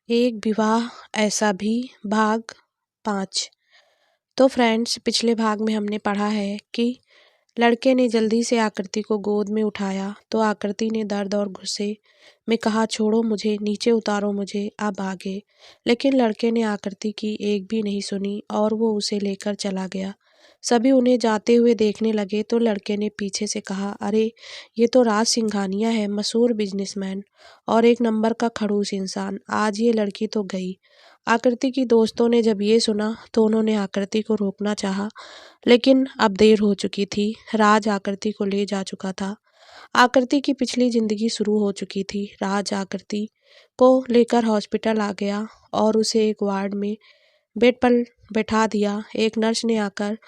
एक विवाह ऐसा भी भाग 5। तो फ्रेंड्स, पिछले भाग में हमने पढ़ा है कि लड़के ने जल्दी से आकृति को गोद में उठाया तो आकृति ने दर्द और गुस्से में कहा, छोड़ो मुझे, नीचे उतारो मुझे, अब आगे। लेकिन लड़के ने आकृति की एक भी नहीं सुनी और वो उसे लेकर चला गया। सभी उन्हें जाते हुए देखने लगे तो लड़के ने पीछे से कहा, अरे ये तो राज सिंघानिया है, मशहूर बिजनेसमैन और एक नंबर का खड़ूस इंसान। आज ये लड़की तो गई। आकृति की दोस्तों ने जब ये सुना तो उन्होंने आकृति को रोकना चाहा, लेकिन अब देर हो चुकी थी। राज आकृति को ले जा चुका था। आकृति की पिछली जिंदगी शुरू हो चुकी थी। राज आकृति को लेकर हॉस्पिटल आ गया और उसे एक वार्ड में बेड पर बैठा दिया। एक नर्स ने आकर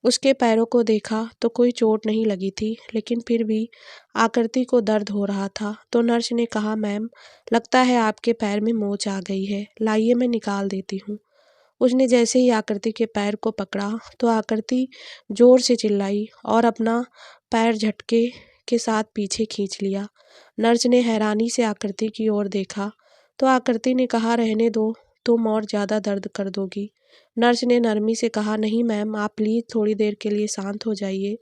उसके पैरों को देखा तो कोई चोट नहीं लगी थी, लेकिन फिर भी आकृति को दर्द हो रहा था। तो नर्स ने कहा, मैम, लगता है आपके पैर में मोच आ गई है, लाइए मैं निकाल देती हूँ। उसने जैसे ही आकृति के पैर को पकड़ा तो आकृति जोर से चिल्लाई और अपना पैर झटके के साथ पीछे खींच लिया। नर्स ने हैरानी से आकृति की ओर देखा तो आकृति ने कहा, रहने दो, तुम और ज़्यादा दर्द कर दोगी। नर्स ने नरमी से कहा, नहीं मैम, आप प्लीज़ थोड़ी देर के लिए शांत हो जाइए,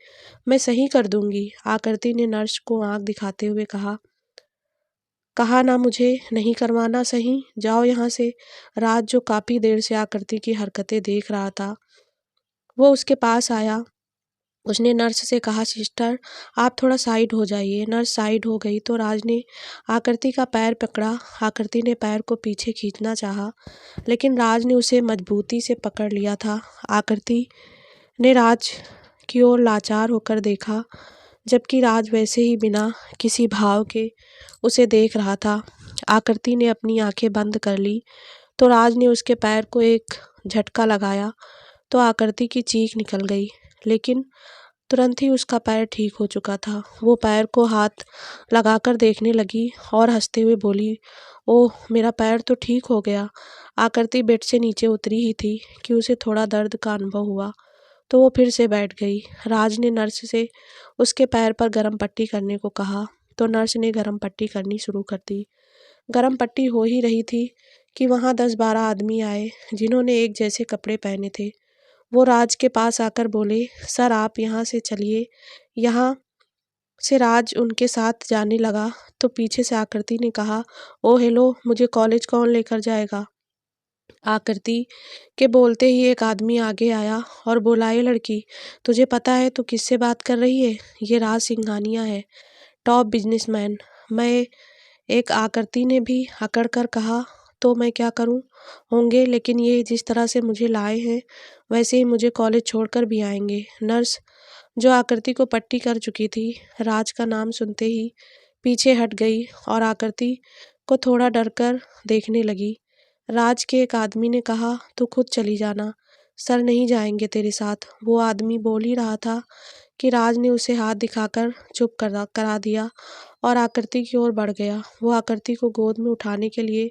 मैं सही कर दूंगी। आकृति ने नर्स को आंख दिखाते हुए कहा, ना मुझे नहीं करवाना सही, जाओ यहाँ से। राज, जो काफ़ी देर से आकृति की हरकतें देख रहा था, वो उसके पास आया। उसने नर्स से कहा, सिस्टर आप थोड़ा साइड हो जाइए। नर्स साइड हो गई तो राज ने आकृति का पैर पकड़ा। आकृति ने पैर को पीछे खींचना चाहा, लेकिन राज ने उसे मजबूती से पकड़ लिया था। आकृति ने राज की ओर लाचार होकर देखा, जबकि राज वैसे ही बिना किसी भाव के उसे देख रहा था। आकृति ने अपनी आंखें बंद कर ली तो राज ने उसके पैर को एक झटका लगाया तो आकृति की चीख निकल गई, लेकिन तुरंत ही उसका पैर ठीक हो चुका था। वो पैर को हाथ लगाकर देखने लगी और हंसते हुए बोली, ओह, मेरा पैर तो ठीक हो गया। आकृति बेड से नीचे उतरी ही थी कि उसे थोड़ा दर्द का अनुभव हुआ तो वो फिर से बैठ गई। राज ने नर्स से उसके पैर पर गर्म पट्टी करने को कहा तो नर्स ने गर्म पट्टी करनी शुरू कर दी। गर्म पट्टी हो ही रही थी कि वहाँ 10-12 आदमी आए जिन्होंने एक जैसे कपड़े पहने थे। वो राज के पास आकर बोले, सर आप यहाँ से चलिए। यहाँ से राज उनके साथ जाने लगा तो पीछे से आकृति ने कहा, ओ हेलो, मुझे कॉलेज कौन लेकर जाएगा। आकृति के बोलते ही एक आदमी आगे आया और बोला, ये लड़की, तुझे पता है तू किससे बात कर रही है? ये राज सिंघानिया है, टॉप बिजनेसमैन। मैं एक आकृति ने भी अकड़ कर कहा, तो मैं क्या करूं? होंगे, लेकिन ये जिस तरह से मुझे लाए हैं वैसे ही मुझे कॉलेज छोड़कर भी आएंगे। नर्स, जो आकृति को पट्टी कर चुकी थी, राज का नाम सुनते ही पीछे हट गई और आकृति को थोड़ा डर कर देखने लगी। राज के एक आदमी ने कहा, तू खुद चली जाना, सर नहीं जाएंगे तेरे साथ। वो आदमी बोल ही रहा था कि राज ने उसे हाथ दिखाकर चुप करा दिया और आकृति की ओर बढ़ गया। वो आकृति को गोद में उठाने के लिए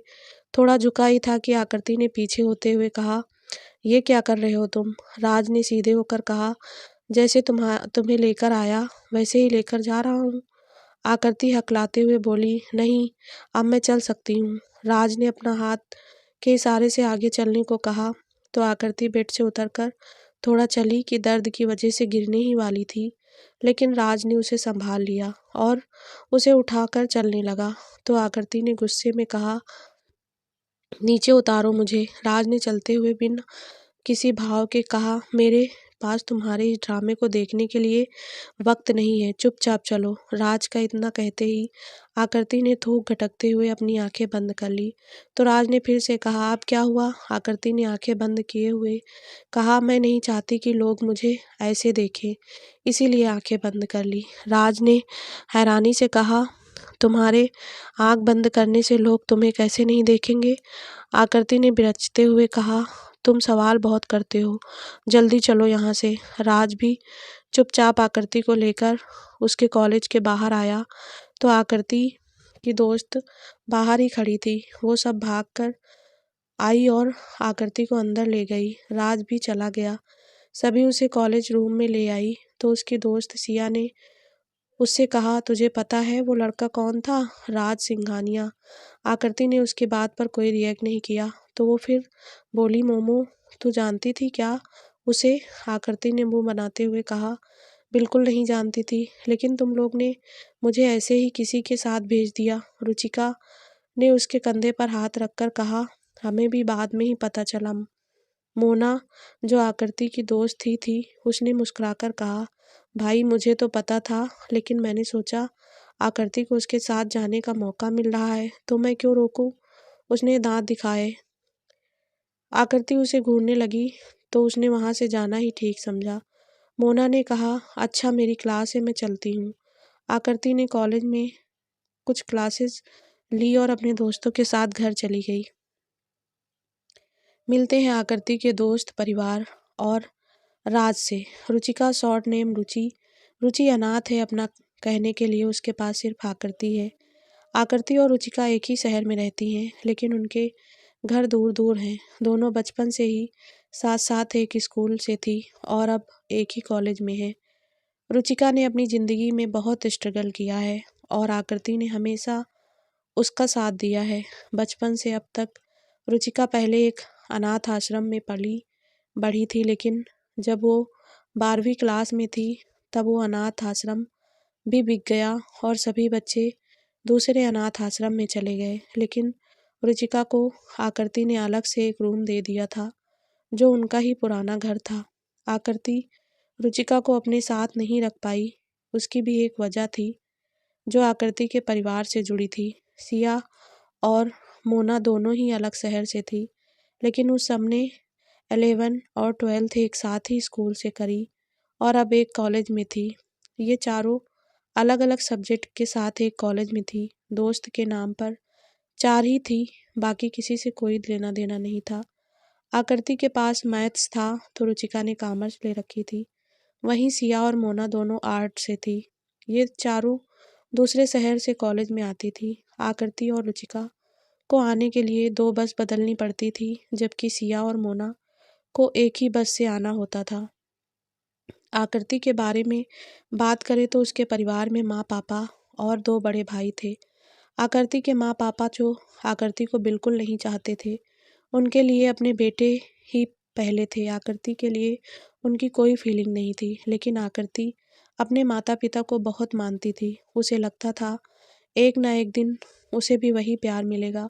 थोड़ा झुका ही था कि आकृति ने पीछे होते हुए कहा, ये क्या कर रहे हो तुम? राज ने सीधे होकर कहा, जैसे तुम्हें लेकर आया वैसे ही लेकर जा रहा हूँ। आकृति हकलाते हुए बोली, नहीं, अब मैं चल सकती हूँ। राज ने अपना हाथ के इशारे से आगे चलने को कहा तो आकृति बेड से उतरकर थोड़ा चली कि दर्द की वजह से गिरने ही वाली थी, लेकिन राज ने उसे संभाल लिया और उसे उठाकर चलने लगा। तो आकृति ने गुस्से में कहा, नीचे उतारो मुझे। राज ने चलते हुए बिन किसी भाव के कहा, मेरे पास तुम्हारे इस ड्रामे को देखने के लिए वक्त नहीं है, चुपचाप चलो। राज का इतना कहते ही आकृति ने थूक घटकते हुए अपनी आंखें बंद कर ली। तो राज ने फिर से कहा, अब क्या हुआ? आकृति ने आंखें बंद किए हुए कहा, मैं नहीं चाहती कि लोग मुझे ऐसे देखें, इसीलिए आंखें बंद कर ली। राज ने हैरानी से कहा, तुम्हारे आंख बंद करने से लोग तुम्हें कैसे नहीं देखेंगे? आकृति ने बिरचते हुए कहा, तुम सवाल बहुत करते हो, जल्दी चलो यहाँ से। राज भी चुपचाप आकृति को लेकर उसके कॉलेज के बाहर आया तो आकृति की दोस्त बाहर ही खड़ी थी। वो सब भागकर आई और आकृति को अंदर ले गई। राज भी चला गया। सभी उसे कॉलेज रूम में ले आई तो उसकी दोस्त सिया ने उससे कहा, तुझे पता है वो लड़का कौन था? राज सिंघानिया। आकृति ने उसकी बात पर कोई रिएक्ट नहीं किया। तो वो फिर बोली, मोमो तू जानती थी क्या उसे? आकृति ने मुंह बनाते हुए कहा, बिल्कुल नहीं जानती थी, लेकिन तुम लोग ने मुझे ऐसे ही किसी के साथ भेज दिया। रुचिका ने उसके कंधे पर हाथ रखकर कहा, हमें भी बाद में ही पता चला। मोना, जो आकृति की दोस्त ही थी, उसने मुस्कुराकर कहा, भाई मुझे तो पता था, लेकिन मैंने सोचा आकृति को उसके साथ जाने का मौका मिल रहा है तो मैं क्यों रोकूं। उसने दांत दिखाए। आकृति उसे घूरने लगी तो उसने वहां से जाना ही ठीक समझा। मोना ने कहा, अच्छा मेरी क्लास है, मैं चलती हूँ। आकृति ने कॉलेज में कुछ क्लासेस ली और अपने दोस्तों के साथ घर चली गई। मिलते हैं आकृति के दोस्त, परिवार और राज से। रुचिका शॉर्ट नेम रुचि। रुचि अनाथ है, अपना कहने के लिए उसके पास सिर्फ आकृति है। आकृति और रुचिका एक ही शहर में रहती हैं, लेकिन उनके घर दूर दूर हैं। दोनों बचपन से ही साथ साथ एक स्कूल से थी और अब एक ही कॉलेज में है। रुचिका ने अपनी ज़िंदगी में बहुत स्ट्रगल किया है और आकृति ने हमेशा उसका साथ दिया है, बचपन से अब तक। रुचिका पहले एक अनाथ आश्रम में पली बढ़ी थी, लेकिन जब वो 12वीं क्लास में थी तब वो अनाथ आश्रम भी बिक गया और सभी बच्चे दूसरे अनाथ आश्रम में चले गए। लेकिन रुचिका को आकृति ने अलग से एक रूम दे दिया था, जो उनका ही पुराना घर था। आकृति रुचिका को अपने साथ नहीं रख पाई। उसकी भी एक वजह थी, जो आकृति के परिवार से जुड़ी थी। सिया और मोना दोनों ही अलग शहर से थी, लेकिन उस सबने 11 और 12th एक साथ ही स्कूल से करी और अब एक कॉलेज में थी। ये चारों अलग अलग सब्जेक्ट के साथ एक कॉलेज में थी। दोस्त के नाम पर 4 ही थी, बाकी किसी से कोई लेना देना नहीं था। आकृति के पास मैथ्स था तो रुचिका ने कॉमर्स ले रखी थी। वहीं सिया और मोना दोनों आर्ट से थी। ये चारों दूसरे शहर से कॉलेज में आती थी। आकृति और रुचिका को आने के लिए 2 बस बदलनी पड़ती थी, जबकि सिया और मोना को एक ही बस से आना होता था। आकृति के बारे में बात करें तो उसके परिवार में माँ पापा और 2 बड़े भाई थे। आकृति के माँ पापा जो आकृति को बिल्कुल नहीं चाहते थे, उनके लिए अपने बेटे ही पहले थे। आकृति के लिए उनकी कोई फीलिंग नहीं थी, लेकिन आकृति अपने माता पिता को बहुत मानती थी। उसे लगता था एक ना एक दिन उसे भी वही प्यार मिलेगा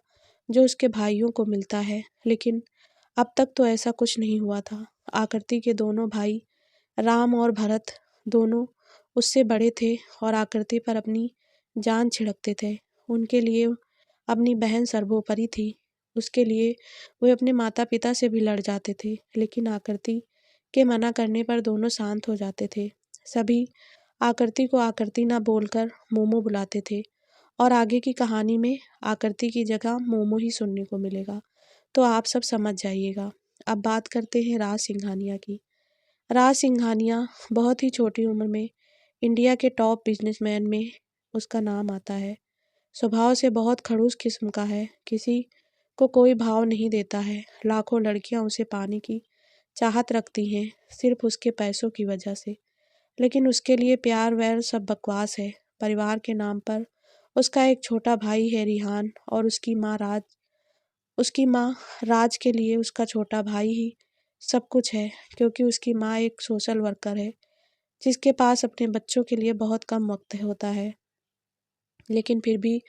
जो उसके भाइयों को मिलता है, लेकिन अब तक तो ऐसा कुछ नहीं हुआ था। आकृति के दोनों भाई राम और भरत दोनों उससे बड़े थे और आकृति पर अपनी जान छिड़कते थे। उनके लिए अपनी बहन सर्वोपरि थी। उसके लिए वे अपने माता पिता से भी लड़ जाते थे, लेकिन आकृति के मना करने पर दोनों शांत हो जाते थे। सभी आकृति को आकृति ना बोलकर मोमो बुलाते थे और आगे की कहानी में आकृति की जगह मोमो ही सुनने को मिलेगा, तो आप सब समझ जाइएगा। अब बात करते हैं राज सिंघानिया की। राज सिंघानिया बहुत ही छोटी उम्र में इंडिया के टॉप बिजनेसमैन में उसका नाम आता है। स्वभाव से बहुत खड़ूस किस्म का है, किसी को कोई भाव नहीं देता है। लाखों लड़कियां उसे पाने की चाहत रखती हैं, सिर्फ उसके पैसों की वजह से। लेकिन उसके लिए प्यार वैर सब बकवास है। परिवार के नाम पर उसका एक छोटा भाई है रिहान, और उसकी माँ राज के लिए उसका छोटा भाई ही सब कुछ है, क्योंकि उसकी माँ एक सोशल वर्कर है जिसके पास अपने बच्चों के लिए बहुत कम वक्त होता है। लेकिन फिर भी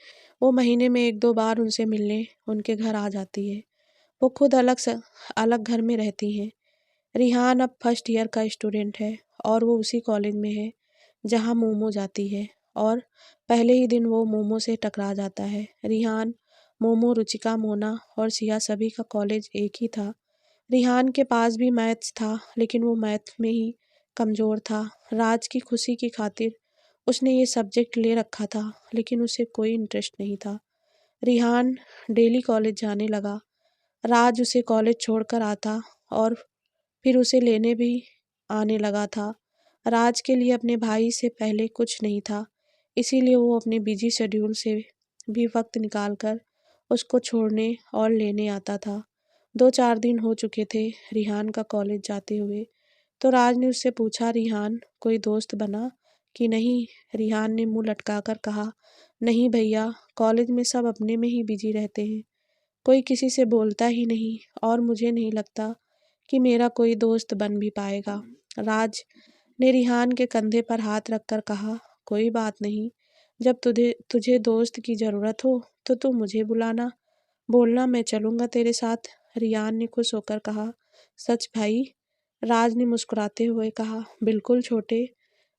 वो महीने में 1-2 बार उनसे मिलने उनके घर आ जाती है। वो खुद अलग घर में रहती हैं। रिहान अब फर्स्ट ईयर का स्टूडेंट है और वो उसी कॉलेज में है जहाँ मोमो जाती है, और पहले ही दिन वो मोमो से टकरा जाता है। रिहान, मोमो, रुचिका, मोना और सिया सभी का कॉलेज एक ही था। रिहान के पास भी मैथ्स था, लेकिन वो मैथ में ही कमज़ोर था। राज की खुशी की खातिर उसने ये सब्जेक्ट ले रखा था, लेकिन उसे कोई इंटरेस्ट नहीं था। रिहान डेली कॉलेज जाने लगा। राज उसे कॉलेज छोड़कर आता और फिर उसे लेने भी आने लगा था। राज के लिए अपने भाई से पहले कुछ नहीं था, इसीलिए वो अपने बिजी शेड्यूल से भी वक्त निकालकर उसको छोड़ने और लेने आता था। 2-4 दिन हो चुके थे रिहान का कॉलेज जाते हुए, तो राज ने उससे पूछा, रिहान कोई दोस्त बना कि नहीं? रिहान ने मुंह लटकाकर कहा। नहीं भैया, कॉलेज में सब अपने में ही बिजी रहते हैं, कोई किसी से बोलता ही नहीं, और मुझे नहीं लगता कि मेरा कोई दोस्त बन भी पाएगा। राज ने रिहान के कंधे पर हाथ रखकर कहा। कोई बात नहीं, जब तुझे तुझे दोस्त की ज़रूरत हो तो तू मुझे बुलाना, बोलना, मैं चलूँगा तेरे साथ। रियान ने खुश होकर कहा। सच भाई? राज ने मुस्कुराते हुए कहा। बिल्कुल छोटे।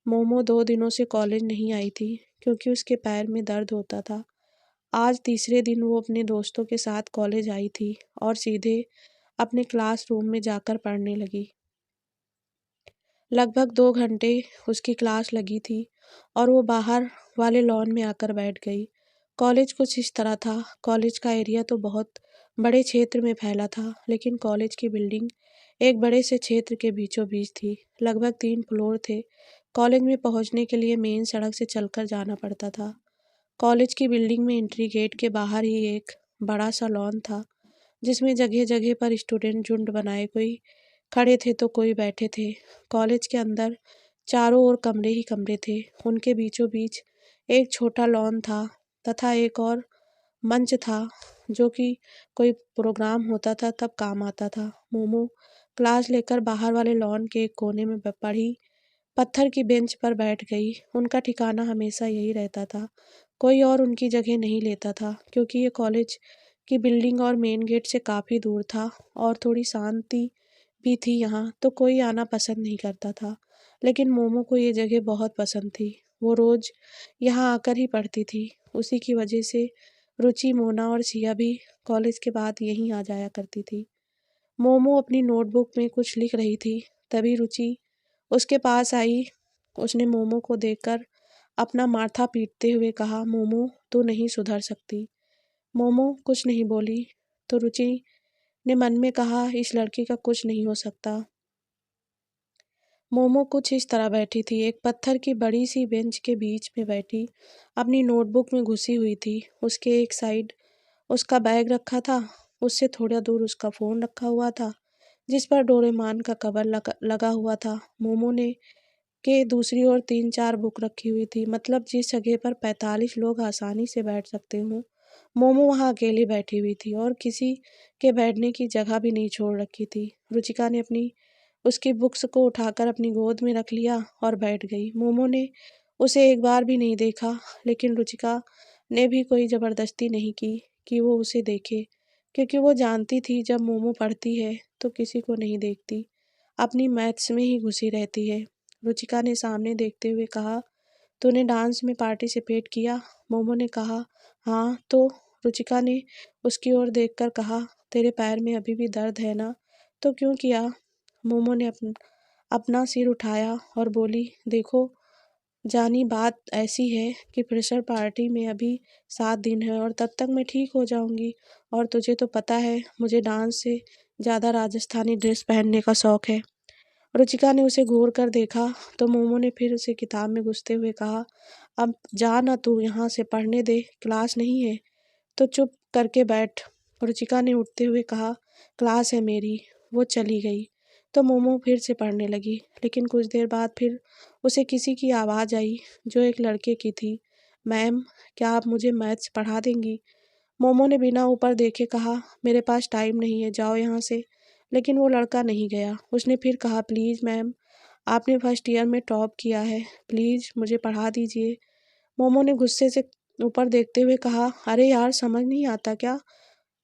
मोमो 2 दिनों से कॉलेज नहीं आई थी क्योंकि उसके पैर में दर्द होता था। आज तीसरे दिन वो अपने दोस्तों के साथ कॉलेज आई थी और सीधे अपने क्लासरूम में जाकर पढ़ने लगी। लगभग 2 घंटे उसकी क्लास लगी थी और वो बाहर वाले लॉन में आकर बैठ गई। कॉलेज कुछ इस तरह था। कॉलेज का एरिया तो बहुत बड़े क्षेत्र में फैला था, लेकिन कॉलेज की बिल्डिंग एक बड़े से क्षेत्र के बीचों बीच थी। लगभग 3 फ्लोर थे। कॉलेज में पहुंचने के लिए मेन सड़क से चलकर जाना पड़ता था। कॉलेज की बिल्डिंग में एंट्री गेट के बाहर ही एक बड़ा सा लॉन था, जिसमें जगह जगह पर स्टूडेंट झुंड बनाए कोई खड़े थे तो कोई बैठे थे। कॉलेज के अंदर चारों ओर कमरे ही कमरे थे। उनके बीचों बीच एक छोटा लॉन था तथा एक और मंच था, जो कि कोई प्रोग्राम होता था तब काम आता था। मोमो क्लास लेकर बाहर वाले लॉन के एक कोने में पड़ी पत्थर की बेंच पर बैठ गई। उनका ठिकाना हमेशा यही रहता था, कोई और उनकी जगह नहीं लेता था, क्योंकि ये कॉलेज की बिल्डिंग और मेन गेट से काफ़ी दूर था और थोड़ी शांति भी थी यहाँ, तो कोई आना पसंद नहीं करता था। लेकिन मोमो को ये जगह बहुत पसंद थी। वो रोज़ यहाँ आकर ही पढ़ती थी। उसी की वजह से रुचि, मोना और सिया भी कॉलेज के बाद यहीं आ जाया करती थी। मोमो अपनी नोटबुक में कुछ लिख रही थी, तभी रुचि उसके पास आई। उसने मोमो को देखकर अपना माथा पीटते हुए कहा। मोमो, तू नहीं सुधर सकती। मोमो कुछ नहीं बोली तो रुचि ने मन में कहा, इस लड़की का कुछ नहीं हो सकता। मोमो कुछ इस तरह बैठी थी, एक पत्थर की बड़ी सी बेंच के बीच में बैठी, अपनी नोटबुक में घुसी हुई थी। उसके एक साइड उसका बैग रखा था, उससे थोड़ा दूर उसका फ़ोन रखा हुआ था, जिस पर डोरेमोन का कवर लगा हुआ था। मोमो ने के दूसरी ओर 3-4 बुक रखी हुई थी, मतलब जिस जगह पर 45 लोग आसानी से बैठ सकते हों, मोमो वहाँ अकेली बैठी हुई थी और किसी के बैठने की जगह भी नहीं छोड़ रखी थी। रुचिका ने उसकी बुक्स को उठाकर अपनी गोद में रख लिया और बैठ गई। मोमो ने उसे एक बार भी नहीं देखा, लेकिन रुचिका ने भी कोई ज़बरदस्ती नहीं की कि वो उसे देखे, क्योंकि वो जानती थी जब मोमो पढ़ती है तो किसी को नहीं देखती, अपनी मैथ्स में ही घुसी रहती है। रुचिका ने सामने देखते हुए कहा, तूने डांस में पार्टिसिपेट किया? मोमो ने कहा, हाँ तो? रुचिका ने उसकी ओर देखकर कहा, तेरे पैर में अभी भी दर्द है ना, तो क्यों किया? मोमो ने अपना सिर उठाया और बोली, देखो जानी, बात ऐसी है कि फ्रेशर पार्टी में अभी 7 दिन है और तब तक मैं ठीक हो जाऊंगी, और तुझे तो पता है मुझे डांस से ज़्यादा राजस्थानी ड्रेस पहनने का शौक है। रुचिका ने उसे घूर कर देखा तो मोमो ने फिर उसे किताब में घुसते हुए कहा, अब जा ना, तू यहाँ से पढ़ने दे, क्लास नहीं है तो चुप करके बैठ। रुचिका ने उठते हुए कहा, क्लास है मेरी। वो चली गई तो मोमो फिर से पढ़ने लगी, लेकिन कुछ देर बाद फिर उसे किसी की आवाज़ आई, जो एक लड़के की थी। मैम, क्या आप मुझे मैथ्स पढ़ा देंगी? मोमो ने बिना ऊपर देखे कहा, मेरे पास टाइम नहीं है, जाओ यहाँ से। लेकिन वो लड़का नहीं गया। उसने फिर कहा, प्लीज़ मैम, आपने फर्स्ट ईयर में टॉप किया है, प्लीज़ मुझे पढ़ा दीजिए। मोमो ने गुस्से से ऊपर देखते हुए कहा, अरे यार, समझ नहीं आता क्या?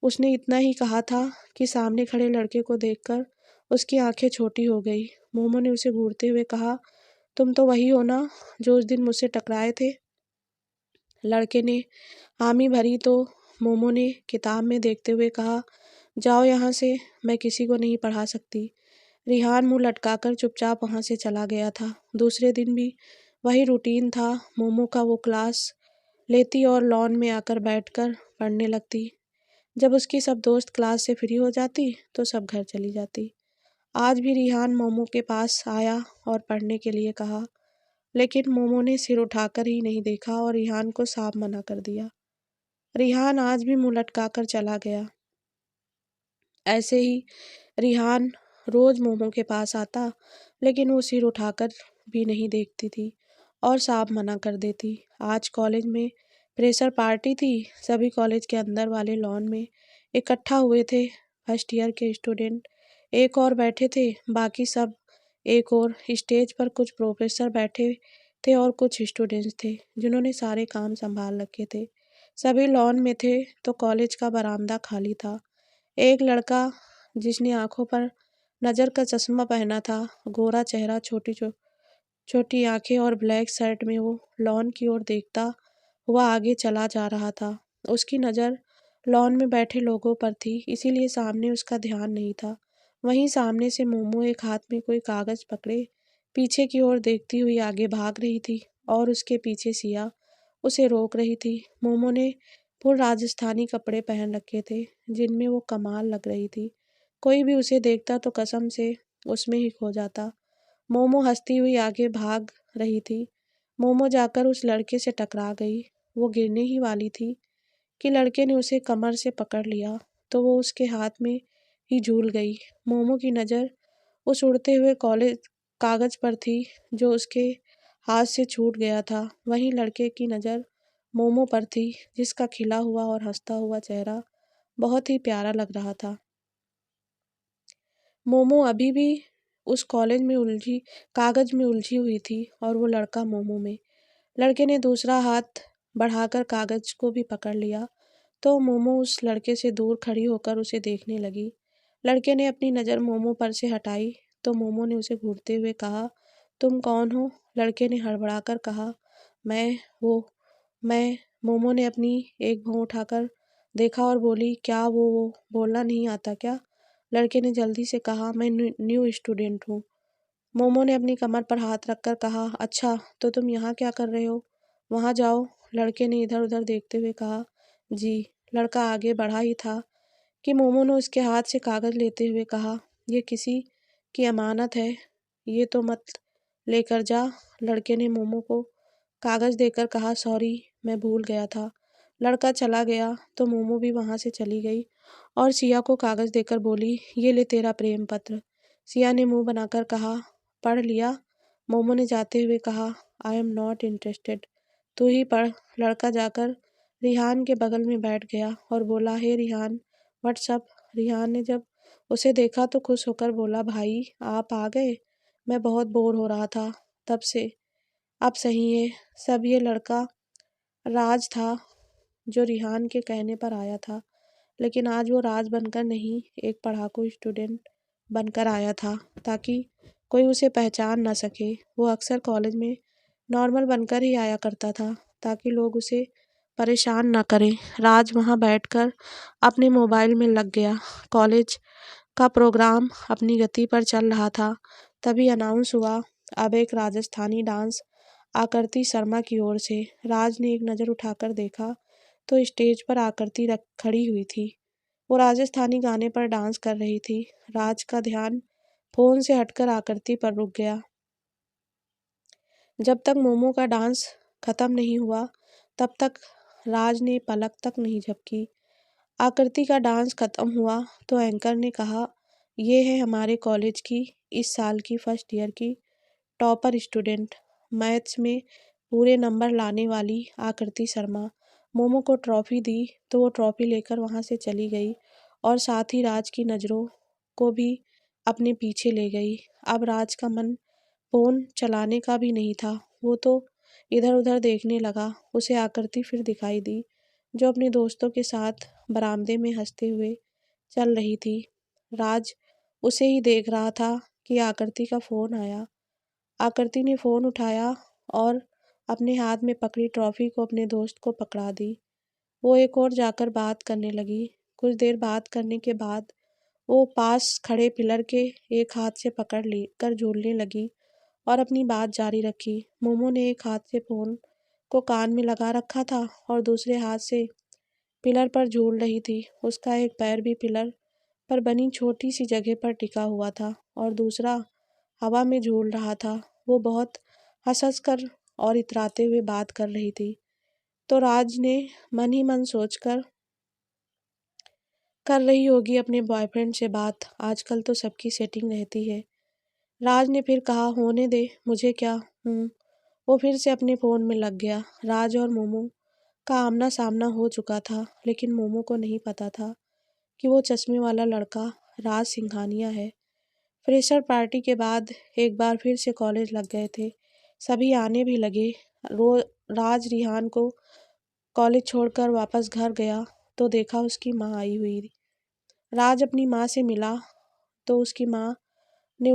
उसने इतना ही कहा था कि सामने खड़े लड़के को देखकर उसकी आंखें छोटी हो गई। मोमो ने उसे घूरते हुए कहा, तुम तो वही हो ना जो उस दिन मुझसे टकराए थे? लड़के ने हामी भरी तो मोमो ने किताब में देखते हुए कहा, जाओ यहाँ से, मैं किसी को नहीं पढ़ा सकती। रिहान मुंह लटकाकर चुपचाप वहाँ से चला गया था। दूसरे दिन भी वही रूटीन था। मोमो का वो क्लास लेती और लॉन में आकर बैठकर पढ़ने लगती। जब उसकी सब दोस्त क्लास से फ्री हो जाती तो सब घर चली जाती। आज भी रिहान मोमो के पास आया और पढ़ने के लिए कहा, लेकिन मोमो ने सिर उठाकर ही नहीं देखा और रिहान को साफ मना कर दिया। रिहान आज भी मुंह लटकाकर चला गया। ऐसे ही रिहान रोज मोमो के पास आता, लेकिन वो सिर उठाकर भी नहीं देखती थी और साफ मना कर देती। आज कॉलेज में प्रेशर पार्टी थी। सभी कॉलेज के अंदर वाले लॉन में इकट्ठा हुए थे। फर्स्ट ईयर के स्टूडेंट एक और बैठे थे, बाकी सब एक और। स्टेज पर कुछ प्रोफेसर बैठे थे और कुछ स्टूडेंट्स थे जिन्होंने सारे काम संभाल रखे थे। सभी लॉन में थे तो कॉलेज का बरामदा खाली था। एक लड़का जिसने आंखों पर नज़र का चश्मा पहना था, गोरा चेहरा, छोटी आंखें और ब्लैक शर्ट में, वो लॉन की ओर देखता हुआ आगे चला जा रहा था। उसकी नज़र लॉन में बैठे लोगों पर थी, इसीलिए सामने उसका ध्यान नहीं था। वहीं सामने से मोमो एक हाथ में कोई कागज़ पकड़े पीछे की ओर देखती हुई आगे भाग रही थी और उसके पीछे सिया उसे रोक रही थी। मोमो ने फुल राजस्थानी कपड़े पहन रखे थे जिनमें वो कमाल लग रही थी। कोई भी उसे देखता तो कसम से उसमें ही खो जाता। मोमो हंसती हुई आगे भाग रही थी। मोमो जाकर उस लड़के से टकरा गई। वो गिरने ही वाली थी कि लड़के ने उसे कमर से पकड़ लिया तो वो उसके हाथ में ही झूल गई। मोमो की नज़र उस उड़ते हुए कॉलेज कागज़ पर थी जो उसके हाथ से छूट गया था। वहीं लड़के की नज़र मोमो पर थी जिसका खिला हुआ और हंसता हुआ चेहरा बहुत ही प्यारा लग रहा था। मोमो अभी भी उस कागज़ में उलझी हुई थी और वो लड़का मोमो में। लड़के ने दूसरा हाथ बढ़ाकर कागज़ को भी पकड़ लिया तो मोमो उस लड़के से दूर खड़ी होकर उसे देखने लगी। लड़के ने अपनी नज़र मोमो पर से हटाई तो मोमो ने उसे घूरते हुए कहा, तुम कौन हो? लड़के ने हड़बड़ाकर कहा, मैं वो मैं मोमो ने अपनी एक भौं उठाकर देखा और बोली, क्या वो बोलना नहीं आता क्या? लड़के ने जल्दी से कहा, मैं न्यू स्टूडेंट हूँ। मोमो ने अपनी कमर पर हाथ रखकर कहा, अच्छा तो तुम यहाँ क्या कर रहे हो? वहाँ जाओ। लड़के ने इधर उधर देखते हुए कहा, जी। लड़का आगे बढ़ा ही था कि मोमो ने उसके हाथ से कागज़ लेते हुए कहा, ये किसी की अमानत है, ये तो मत लेकर जा। लड़के ने मोमो को कागज़ देकर कहा, सॉरी मैं भूल गया था। लड़का चला गया तो मोमो भी वहाँ से चली गई और सिया को कागज़ देकर बोली, ये ले तेरा प्रेम पत्र। सिया ने मुंह बनाकर कहा, पढ़ लिया? मोमो ने जाते हुए कहा, आई एम नॉट इंटरेस्टेड, तू ही पढ़। लड़का जाकर रिहान के बगल में बैठ गया और बोला, हे रिहान, व्हाट्सअप। रिहान ने जब उसे देखा तो खुश होकर बोला, भाई आप आ गए, मैं बहुत बोर हो रहा था तब से। अब सही है सब। ये लड़का राज था जो रिहान के कहने पर आया था, लेकिन आज वो राज बनकर नहीं, एक पढ़ाकू स्टूडेंट बनकर आया था ताकि कोई उसे पहचान ना सके। वो अक्सर कॉलेज में नॉर्मल बनकर ही आया करता था ताकि लोग उसे परेशान ना करें। राज वहाँ बैठकर अपने मोबाइल में लग गया। कॉलेज का प्रोग्राम अपनी गति पर चल रहा था। तभी अनाउंस हुआ, अब एक राजस्थानी डांस आकृति शर्मा की ओर से। राज ने एक नज़र उठाकर देखा तो स्टेज पर आकृति खड़ी हुई थी। वो राजस्थानी गाने पर डांस कर रही थी। राज का ध्यान फोन से हटकर आकृति पर रुक गया। जब तक मोमो का डांस खत्म नहीं हुआ तब तक राज ने पलक तक नहीं झपकी। आकृति का डांस खत्म हुआ तो एंकर ने कहा, ये है हमारे कॉलेज की इस साल की फर्स्ट ईयर की टॉपर स्टूडेंट, मैथ्स में पूरे नंबर लाने वाली आकृति शर्मा। मोमो को ट्रॉफी दी तो वो ट्रॉफी लेकर वहाँ से चली गई और साथ ही राज की नज़रों को भी अपने पीछे ले गई। अब राज का मन फ़ोन चलाने का भी नहीं था। वो तो इधर उधर देखने लगा। उसे आकृति फिर दिखाई दी जो अपने दोस्तों के साथ बरामदे में हंसते हुए चल रही थी। राज उसे ही देख रहा था कि आकृति का फ़ोन आया। आकृति ने फ़ोन उठाया और अपने हाथ में पकड़ी ट्रॉफी को अपने दोस्त को पकड़ा दी। वो एक और जाकर बात करने लगी। कुछ देर बात करने के बाद वो पास खड़े पिलर के एक हाथ से पकड़ ली कर झूलने लगी और अपनी बात जारी रखी। मोमो ने एक हाथ से फ़ोन को कान में लगा रखा था और दूसरे हाथ से पिलर पर झूल रही थी। उसका एक पैर भी पिलर पर बनी छोटी सी जगह पर टिका हुआ था और दूसरा हवा में झूल रहा था। वो बहुत हंस कर और इतराते हुए बात कर रही थी। तो राज ने मन ही मन सोचकर कर रही होगी अपने बॉयफ्रेंड से बात, आजकल तो सबकी सेटिंग रहती है। राज ने फिर कहा, होने दे, मुझे क्या। वो फिर से अपने फ़ोन में लग गया। राज और मोमो का आमना सामना हो चुका था, लेकिन मोमो को नहीं पता था कि वो चश्मे वाला लड़का राज सिंघानिया है। फ्रेशर पार्टी के बाद एक बार फिर से कॉलेज लग गए थे। सभी आने भी लगे। रो राज रिहान को कॉलेज छोड़कर वापस घर गया तो देखा उसकी माँ आई हुई। राज अपनी माँ से मिला तो उसकी माँ ने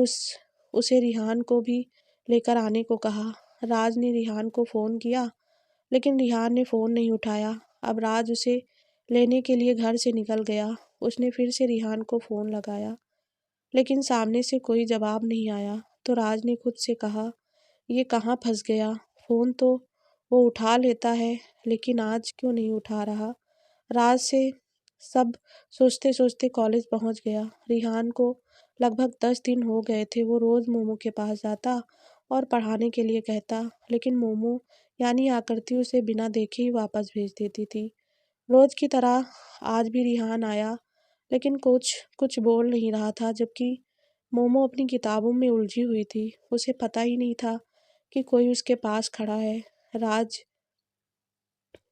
उसे रिहान को भी लेकर आने को कहा। राज ने रिहान को फ़ोन किया, लेकिन रिहान ने फ़ोन नहीं उठाया। अब राज उसे लेने के लिए घर से निकल गया। उसने फिर से रिहान को फ़ोन लगाया, लेकिन सामने से कोई जवाब नहीं आया। तो राज ने खुद से कहा, ये कहाँ फंस गया। फ़ोन तो वो उठा लेता है, लेकिन आज क्यों नहीं उठा रहा। राज से सब सोचते सोचते कॉलेज पहुंच गया। रिहान को लगभग 10 दिन हो गए थे। वो रोज़ मोमो के पास जाता और पढ़ाने के लिए कहता, लेकिन मोमो यानी आकृति उसे बिना देखे ही वापस भेज देती थी। रोज़ की तरह आज भी रिहान आया, लेकिन कुछ कुछ बोल नहीं रहा था, जबकि मोमो अपनी किताबों में उलझी हुई थी। उसे पता ही नहीं था कि कोई उसके पास खड़ा है। राज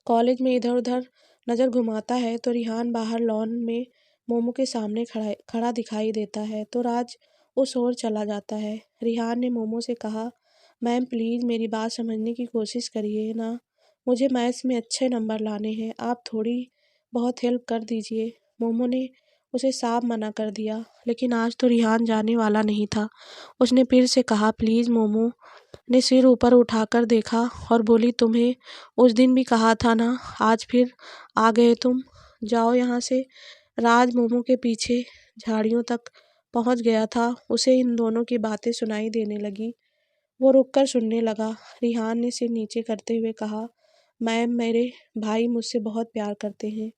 कॉलेज में इधर-उधर नज़र घुमाता है तो रिहान बाहर लॉन में मोमो के सामने खड़ा दिखाई देता है, तो राज उस ओर चला जाता है। रिहान ने मोमो से कहा, मैम प्लीज़ मेरी बात समझने की कोशिश करिए ना। मुझे मैथ्स में अच्छे नंबर लाने हैं, आप थोड़ी बहुत हेल्प कर दीजिए। मोमो ने उसे साफ मना कर दिया, लेकिन आज तो रिहान जाने वाला नहीं था। उसने फिर से कहा, प्लीज़। मोमो ने सिर ऊपर उठाकर देखा और बोली, तुम्हें उस दिन भी कहा था ना, आज फिर आ गए तुम, जाओ यहाँ से। राज मोमो के पीछे झाड़ियों तक पहुँच गया था। उसे इन दोनों की बातें सुनाई देने लगी। वो रुककर सुनने लगा। रिहान ने सिर नीचे करते हुए कहा, मैम मेरे भाई मुझसे बहुत प्यार करते हैं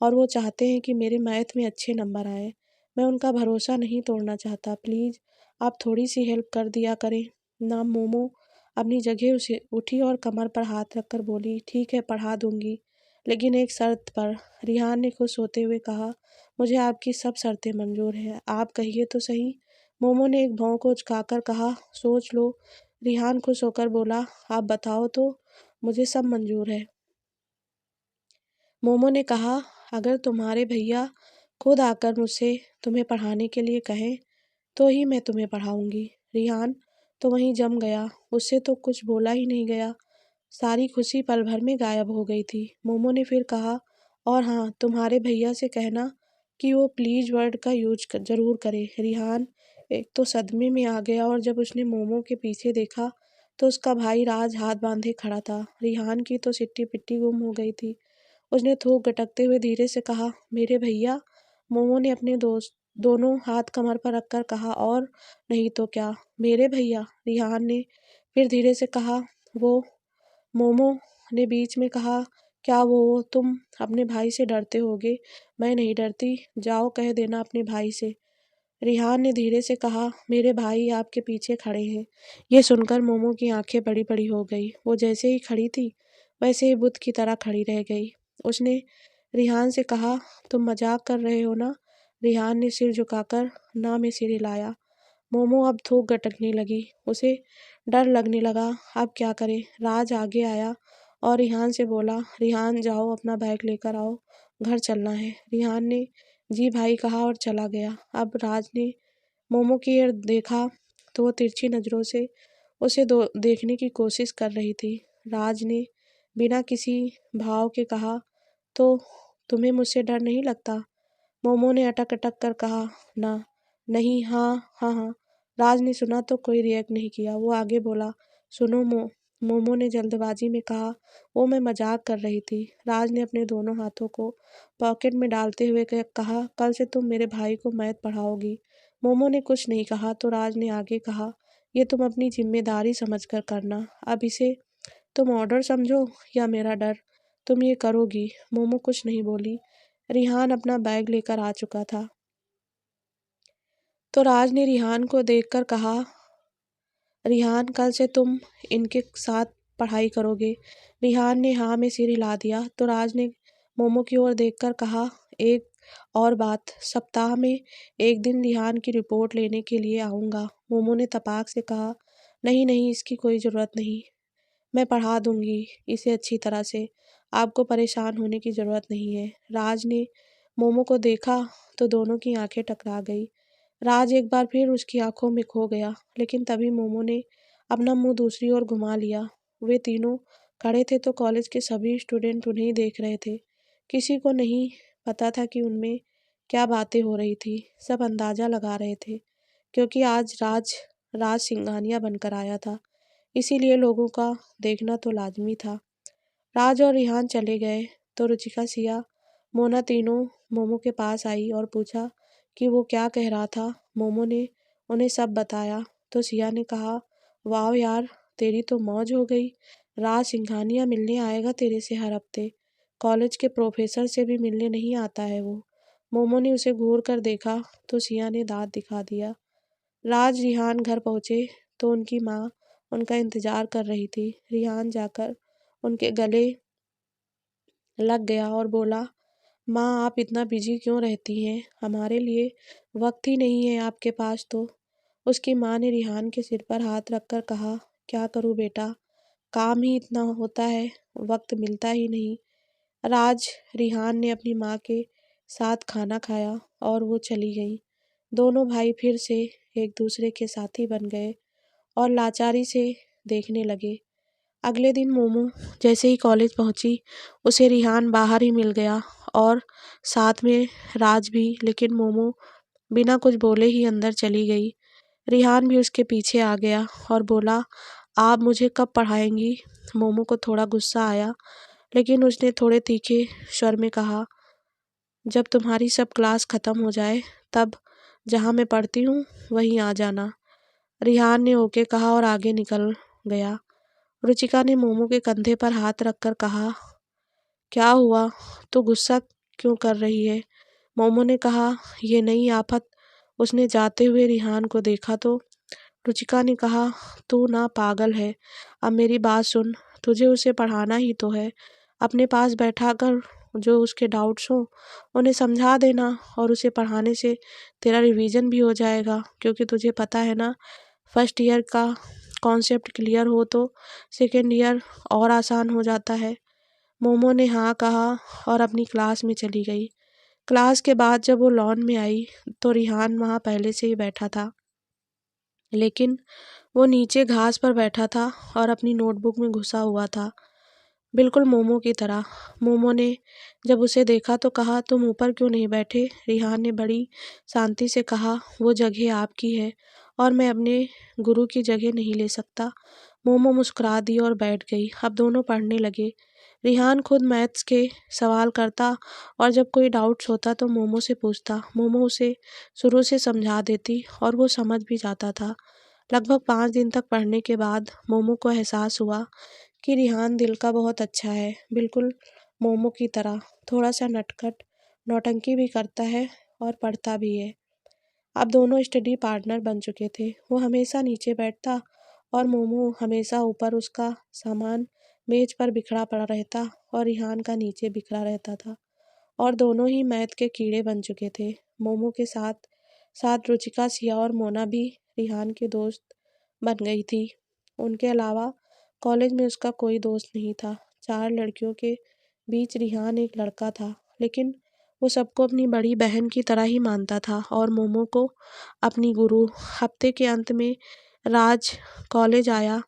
और वो चाहते हैं कि मेरे मैथ में अच्छे नंबर आए। मैं उनका भरोसा नहीं तोड़ना चाहता। प्लीज़ आप थोड़ी सी हेल्प कर दिया करें ना। मोमो अपनी जगह उसे उठी और कमर पर हाथ रखकर बोली, ठीक है पढ़ा दूंगी, लेकिन एक शर्त पर। रिहान ने खुश होते हुए कहा, मुझे आपकी सब शर्तें मंजूर हैं, आप कहिए तो सही। मोमो ने एक भौं को उचकाकर कहा, सोच लो। रिहान खुश होकर बोला, आप बताओ तो, मुझे सब मंजूर है। मोमो ने कहा, अगर तुम्हारे भैया खुद आकर मुझसे तुम्हें पढ़ाने के लिए कहें तो ही मैं तुम्हें पढ़ाऊंगी। रिहान तो वहीं जम गया। उससे तो कुछ बोला ही नहीं गया। सारी खुशी पल भर में गायब हो गई थी। मोमो ने फिर कहा, और हाँ, तुम्हारे भैया से कहना कि वो प्लीज वर्ड का यूज जरूर करे। रिहान एक तो सदमे में आ गया और जब उसने मोमो के पीछे देखा तो उसका भाई राज हाथ बांधे खड़ा था। रिहान की तो सिट्टी पिट्टी गुम हो गई थी। उसने थूक गटकते हुए धीरे से कहा, मेरे भैया। मोमो ने अपने दोनों हाथ कमर पर रखकर कहा, और नहीं तो क्या, मेरे भैया। रिहान ने फिर धीरे से कहा, वो। मोमो ने बीच में कहा, क्या वो, तुम अपने भाई से डरते होगे। मैं नहीं डरती, जाओ कह देना अपने भाई से। रिहान ने धीरे से कहा, मेरे भाई आपके पीछे खड़े हैं। ये सुनकर मोमो की आंखें बड़ी बड़ी हो गई। वो जैसे ही खड़ी थी वैसे ही बुत की तरह खड़ी रह गई। उसने रिहान से कहा, तुम मजाक कर रहे हो ना। रिहान ने सिर झुकाकर ना में सिर हिलाया। मोमो अब थूक गटकने लगी। उसे डर लगने लगा। अब क्या करे। राज आगे आया और रिहान से बोला, रिहान जाओ अपना बैग लेकर आओ, घर चलना है। रिहान ने जी भाई कहा और चला गया। अब राज ने मोमो की ओर देखा तो वो तिरछी नज़रों से उसे देखने की कोशिश कर रही थी। राज ने बिना किसी भाव के कहा, तो तुम्हें मुझसे डर नहीं लगता। मोमो ने अटक अटक कर कहा, ना, नहीं, हाँ हाँ हाँ। राज ने सुना तो कोई रिएक्ट नहीं किया। वो आगे बोला, सुनो मोमो ने जल्दबाजी में कहा, वो मैं मजाक कर रही थी। राज ने अपने दोनों हाथों को पॉकेट में डालते हुए कहा, कल से तुम मेरे भाई को मैथ पढ़ाओगी। मोमो ने कुछ नहीं कहा तो राज ने आगे कहा, ये तुम अपनी जिम्मेदारी समझकर करना। अब इसे तुम ऑर्डर समझो या मेरा डर, तुम ये करोगी। मोमो कुछ नहीं बोली। रिहान अपना बैग लेकर आ चुका था। तो राज ने रिहान को देखकर कहा, रिहान कल से तुम इनके साथ पढ़ाई करोगे। रिहान ने हाँ में सिर हिला दिया। तो राज ने मोमो की ओर देखकर कहा, एक और बात, सप्ताह में एक दिन रिहान की रिपोर्ट लेने के लिए आऊँगा। मोमो ने तपाक से कहा, नहीं नहीं, इसकी कोई ज़रूरत नहीं। मैं पढ़ा दूंगी इसे अच्छी तरह से, आपको परेशान होने की ज़रूरत नहीं है। राज ने मोमो को देखा तो दोनों की आंखें टकरा गई। राज एक बार फिर उसकी आंखों में खो गया, लेकिन तभी मोमो ने अपना मुंह दूसरी ओर घुमा लिया। वे तीनों खड़े थे तो कॉलेज के सभी स्टूडेंट उन्हें ही देख रहे थे। किसी को नहीं पता था कि उनमें क्या बातें हो रही थी। सब अंदाजा लगा रहे थे, क्योंकि आज राज राज सिंघानिया बनकर आया था, इसीलिए लोगों का देखना तो लाजमी था। राज और रिहान चले गए तो रुचिका, सिया, मोना तीनों मोमो के पास आई और पूछा कि वो क्या कह रहा था। मोमो ने उन्हें सब बताया तो सिया ने कहा, वाह यार, तेरी तो मौज हो गई। राज सिंघानिया मिलने आएगा तेरे से हर हफ्ते। कॉलेज के प्रोफेसर से भी मिलने नहीं आता है वो। मोमो ने उसे घूर कर देखा तो सिया ने दांत दिखा दिया। राज रिहान घर पहुंचे तो उनकी माँ उनका इंतजार कर रही थी। रिहान जाकर उनके गले लग गया और बोला, माँ आप इतना बिजी क्यों रहती हैं? हमारे लिए वक्त ही नहीं है आपके पास तो। उसकी माँ ने रिहान के सिर पर हाथ रखकर कहा, क्या करूँ बेटा, काम ही इतना होता है, वक्त मिलता ही नहीं। राज रिहान ने अपनी माँ के साथ खाना खाया और वो चली गई। दोनों भाई फिर से एक दूसरे के साथी बन गए और लाचारी से देखने लगे। अगले दिन मोमो जैसे ही कॉलेज पहुंची, उसे रिहान बाहर ही मिल गया और साथ में राज भी, लेकिन मोमो बिना कुछ बोले ही अंदर चली गई। रिहान भी उसके पीछे आ गया और बोला, आप मुझे कब पढ़ाएंगी? मोमो को थोड़ा गुस्सा आया, लेकिन उसने थोड़े तीखे स्वर में कहा, जब तुम्हारी सब क्लास ख़त्म हो जाए तब, जहाँ मैं पढ़ती हूँ वहीं आ जाना। रिहान ने ओके कहा और आगे निकल गया। रुचिका ने मोमो के कंधे पर हाथ रखकर कहा, क्या हुआ, तू गुस्सा क्यों कर रही है? मोमो ने कहा, ये नई आफत। उसने जाते हुए रिहान को देखा तो रुचिका ने कहा, तू ना पागल है, अब मेरी बात सुन, तुझे उसे पढ़ाना ही तो है। अपने पास बैठा कर जो उसके डाउट्स हो उन्हें समझा देना, और उसे पढ़ाने से तेरा रिवीजन भी हो जाएगा, क्योंकि तुझे पता है ना, फर्स्ट ईयर का कॉन्सेप्ट क्लियर हो तो सेकेंड ईयर और आसान हो जाता है। मोमो ने हाँ कहा और अपनी क्लास में चली गई। क्लास के बाद जब वो लॉन में आई तो रिहान वहाँ पहले से ही बैठा था, लेकिन वो नीचे घास पर बैठा था और अपनी नोटबुक में घुसा हुआ था, बिल्कुल मोमो की तरह। मोमो ने जब उसे देखा तो कहा, तुम ऊपर क्यों नहीं बैठे? रिहान ने बड़ी शांति से कहा, वो जगह आपकी है और मैं अपने गुरु की जगह नहीं ले सकता। मोमो मुस्कुरा दी और बैठ गई। अब दोनों पढ़ने लगे। रिहान खुद मैथ्स के सवाल करता और जब कोई डाउट्स होता तो मोमो से पूछता। मोमो उसे शुरू से समझा देती और वो समझ भी जाता था। लगभग 5 दिन तक पढ़ने के बाद मोमो को एहसास हुआ कि रिहान दिल का बहुत अच्छा है, बिल्कुल मोमो की तरह। थोड़ा सा नटखट, नौटंकी भी करता है और पढ़ता भी है। अब दोनों स्टडी पार्टनर बन चुके थे। वो हमेशा नीचे बैठता और मोमो हमेशा ऊपर, उसका सामान मेज पर बिखरा पड़ा रहता और रिहान का नीचे बिखरा रहता था, और दोनों ही मैथ के कीड़े बन चुके थे। मोमो के साथ साथ रुचिका, सिया और मोना भी रिहान के दोस्त बन गई थी। उनके अलावा कॉलेज में उसका कोई दोस्त नहीं था। 4 लड़कियों के बीच रिहान एक लड़का था, लेकिन वो सबको अपनी बड़ी बहन की तरह ही मानता था और मोमो को अपनी गुरु। हफ्ते के अंत में राज कॉलेज आया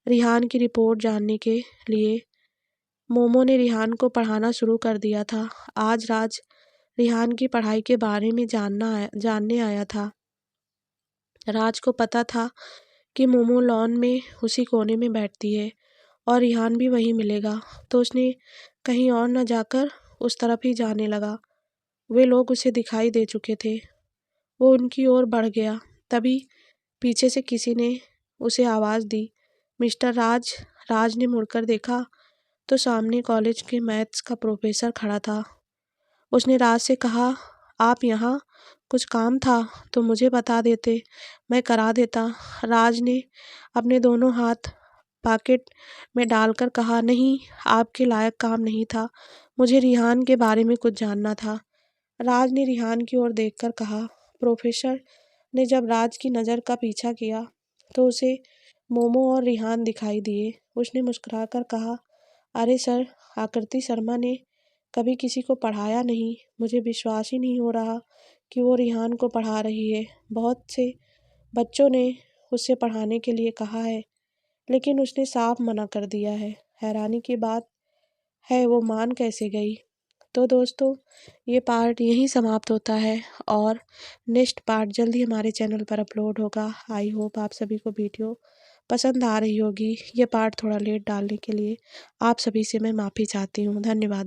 रिहान की रिपोर्ट जानने के लिए। मोमो ने रिहान को पढ़ाना शुरू कर दिया था। आज राज रिहान की पढ़ाई के बारे में जानने आया था। राज को पता था कि मोमो लॉन में उसी कोने में बैठती है और रिहान भी वहीं मिलेगा, तो उसने कहीं और न जाकर उस तरफ ही जाने लगा। वे लोग उसे दिखाई दे चुके थे। वो उनकी ओर बढ़ गया। तभी पीछे से किसी ने उसे आवाज़ दी, मिस्टर राज। राज ने मुड़कर देखा तो सामने कॉलेज के मैथ्स का प्रोफेसर खड़ा था। उसने राज से कहा, आप यहाँ? कुछ काम था तो मुझे बता देते, मैं करा देता। राज ने अपने दोनों हाथ पॉकेट में डालकर कहा, नहीं, आपके लायक काम नहीं था, मुझे रिहान के बारे में कुछ जानना था। राज ने रिहान की ओर देखकर कहा। प्रोफेसर ने जब राज की नज़र का पीछा किया तो उसे मोमो और रिहान दिखाई दिए। उसने मुस्कुराकर कहा, अरे सर, आकृति शर्मा ने कभी किसी को पढ़ाया नहीं। मुझे विश्वास ही नहीं हो रहा कि वो रिहान को पढ़ा रही है। बहुत से बच्चों ने उससे पढ़ाने के लिए कहा है, लेकिन उसने साफ मना कर दिया है। हैरानी की बात है वो मान कैसे गई। तो दोस्तों, ये पार्ट यहीं समाप्त होता है और नेक्स्ट पार्ट जल्दी हमारे चैनल पर अपलोड होगा। आई होप आप सभी को वीडियो पसंद आ रही होगी। ये पार्ट थोड़ा लेट डालने के लिए आप सभी से मैं माफ़ी चाहती हूँ। धन्यवाद।